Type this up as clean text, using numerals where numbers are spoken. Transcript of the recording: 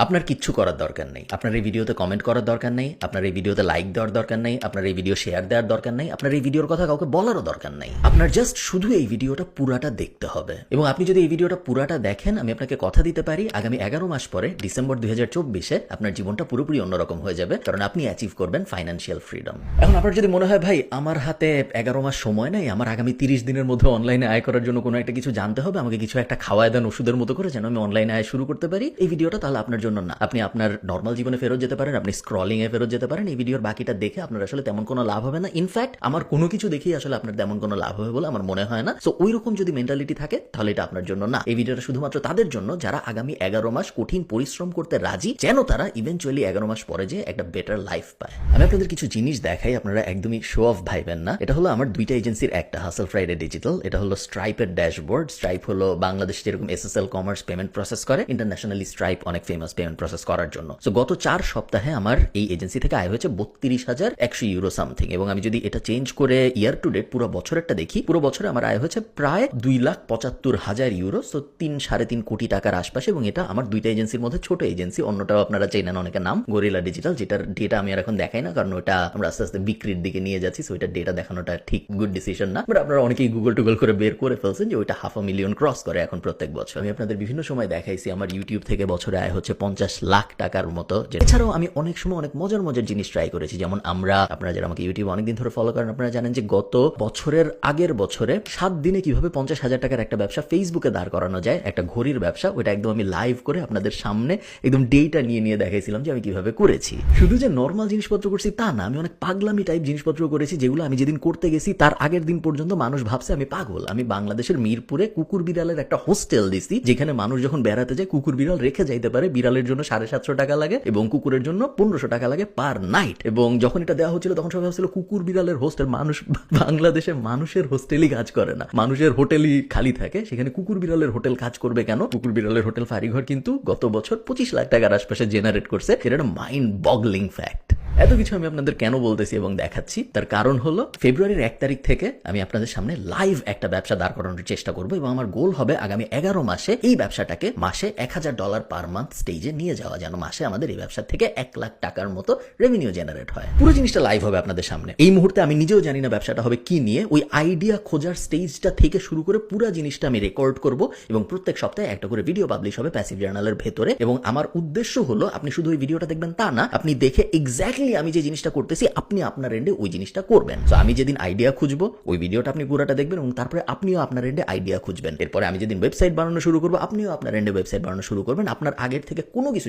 আপনার কিচ্ছু করার দরকার নেই। আপনার এই ভিডিওতে কমেন্ট করার দরকার নেই, আপনার এই ভিডিওতে লাইক দেওয়ার দরকার নেই, আপনার এই ভিডিও শেয়ার দেওয়ার দরকার নেই, আপনার এই ভিডিওর কথা কাউকে বলারও দরকার নেই। আপনার জাস্ট শুধু এই ভিডিওটা পুরাটা দেখতে হবে। এবং আপনি যদি এই ভিডিওটা পুরাটা দেখেন, আমি আপনাকে কথা দিতে পারি আগামী 11 মাস পরে ডিসেম্বর 2024-এ আপনার জীবনটা পুরোপুরি অন্যরকম হয়ে যাবে, কারণ আপনি অ্যাচিভ করবেন ফাইন্যান্সিয়াল ফ্রিডম। এখন আপনার যদি মনে হয় ভাই আমার হাতে 11 মাস সময় নেই, আমার আগামী 30 দিনের মধ্যে অনলাইনে আয় করার জন্য কোনো একটা কিছু জানতে হবে, আমাকে কিছু একটা খাওয়ায় দেন ওষুধের মতো করে যেন আমি অনলাইনে আয় শুরু করতে পারি, এই ভিডিওটা তাহলে আপনার জন্য না। আপনি আপনার নর্মাল জীবনে ফেরত যেতে পারেন, আপনি স্ক্রলিং এ ফেরত যেতে পারেন। এই ভিডিওর বাকিটা দেখে আপনার আসলে তেমন কোনো লাভ হবে না। ইনফ্যাক্ট আমার কোনো কিছু দেখেই আসলে আপনার তেমন কোনো লাভ হবে বলে আমার মনে হয় না। সো ওই রকম যদি মেন্টালিটি থাকে তাহলে এটা আপনার জন্য না। এই ভিডিওটা শুধুমাত্র তাদের জন্য যারা আগামী 11 মাস কঠিন পরিশ্রম করতে রাজি, যেন তারা ইভেনচুয়ালি 11 মাস পরে যে একটা বেটার লাইফ পায়। আমি আপনাদের কিছু জিনিস দেখাই, আপনারা একদমই শো অফ ভাইবেন না। এটা হলো আমার দুইটা এজেন্সির একটা, হাসল ফ্রাইডে ডিজিটাল। এটা হলো স্ট্রাইপের ড্যাশবোর্ড। স্ট্রাইপ হলো বাংলাদেশে যেরকম এসএসএল কমার্স পেমেন্ট প্রসেস করে, ইন্টারন্যাশনালি স্ট্রাইপ অনেক ফেমাস পেমেন্ট প্রসেস করার জন্য। সো গত 4 সপ্তাহে আমার এই এজেন্সি থেকে আয় হয়েছে 32,100 ইউরো সামথিং। এবং আমি যদি এটা চেঞ্জ করে ইয়ার টু ডেট পুরো বছরেরটা দেখি, পুরো বছরে আমার আয় হয়েছে প্রায় 2,75,000 ইউরো। সো 3-3.5 কোটি টাকার আশপাশে। এবং এটা আমার দুইটা এজেন্সির মধ্যে ছোট এজেন্সি। অন্যটাও আপনারা চেনেন অনেকের নাম, গরিলা ডিজিটাল, যেটার ডেটা আমি আর এখন দেখাই না, কারণ ওটা আমরা আস্তে আস্তে বিক্রির দিকে নিয়ে যাচ্ছি। সো ওইটার ডেটা দেখানোটা ঠিক গুড ডিসিশন না। বাট আপনারা অনেকেই গুগল টুগল করে বের করে ফেলছেন যে ওইটা 500,000 ক্রস করে এখন প্রত্যেক বছর। আমি আপনাদের বিভিন্ন সময় দেখাইছি আমার ইউটিউব থেকে বছরে আয় হচ্ছে 50 লাখ টাকার মতো। এছাড়াও আমি অনেক সময় অনেক মজার মজার জিনিস ট্রাই করেছি। যেমন আপনারা যারা আমাকে ইউটিউব অনেকদিন ধরে ফলো করেন, আপনারা জানেন যে গত বছরের আগের বছরে 7 দিনে কিভাবে 50,000 টাকার একটা ব্যবসা ফেসবুকে দাঁড় করানো যায়, একটা ঘড়ির ব্যবসা। ওইটা একদম আমি লাইভ করে আপনাদের সামনে একদম ডেটা নিয়ে দেখাইছিলাম যে আমি কিভাবে করেছি। শুধু যে নর্মাল জিনিসপত্র করছি তা না, আমি অনেক পাগলামি টাইপ জিনিসপত্র করেছি, যেগুলো আমি যেদিন করতে গেছি তার আগের দিন পর্যন্ত মানুষ ভাবছে আমি পাগল। আমি বাংলাদেশের মিরপুরে কুকুর বিড়ালের একটা হোস্টেল দিছি, যেখানে মানুষ যখন বেড়াতে যায় কুকুর বিড়াল রেখে যাইতে পারে। বিড়ালের জন্য 750 টাকা লাগে এবং কুকুরের জন্য 1500 টাকা লাগে পার নাইট। এবং যখন এটা দেওয়া হচ্ছিল তখন সবাই ভাবছিল কুকুর বিড়ালের হোস্টেল। মানুষ বাংলাদেশে মানুষের হোস্টেলই কাজ করে না, মানুষের হোটেলই খালি থাকে, সেখানে কুকুর বিড়ালের হোটেল কাজ করবে কেন? কুকুর বিড়ালের হোটেল ফারিঘর কিন্তু গত বছর 25 লাখ টাকার আশপাশে জেনারেট করছে। এটা একটা মাইন্ড বগলিং ফ্যাক্ট। এত কিছু আমি আপনাদের কেন বলতেছি এবং দেখাচ্ছি, তার কারণ হলো ফেব্রুয়ারির 1 তারিখ থেকে আমি আপনাদের সামনে লাইভ একটা ব্যবসা দাঁড় করানোর চেষ্টা করবো। এবং আমার গোল হবে আগামী 11 মাসে এই ব্যবসাটাকে মাসে $1,000 পার মান্থ স্টেজে নিয়ে যাওয়া, যেন মাসে আমাদের এই ব্যবসা থেকে 1 লাখ টাকার মতো রেভিনিউ জেনারেট হয়। পুরো জিনিসটা লাইভ হবে আপনাদের সামনে। এই মুহূর্তে আমি নিজেও জানি না ব্যবসাটা হবে কি নিয়ে। ওই আইডিয়া খোঁজার স্টেজটা থেকে শুরু করে পুরো জিনিসটা আমি রেকর্ড করব এবং প্রত্যেক সপ্তাহে একটা করে ভিডিও পাবলিশ হবে প্যাসিভ জার্নালের ভেতরে। এবং আমার উদ্দেশ্য হলো আপনি শুধু ওই ভিডিওটা দেখবেন তা না, আপনি দেখে এক্স্যাক্টলি আমি যে জিনিসটা করতেছি আপনি আপনার এন্ডে ওই জিনিসটা করবেন। তো আমি যেদিন আইডিয়া খুঁজবো ওই ভিডিওটা আপনি পুরোটা দেখবেন এবং তারপরে আপনিও আপনার এন্ডে আইডিয়া খুঁজবেন। এরপরে আমি যেদিন ওয়েবসাইট বানানো শুরু করবো আপনিও আপনার এন্ডে ওয়েবসাইট বানানো শুরু করবেন। আপনার আগের থেকে কোনো কিছু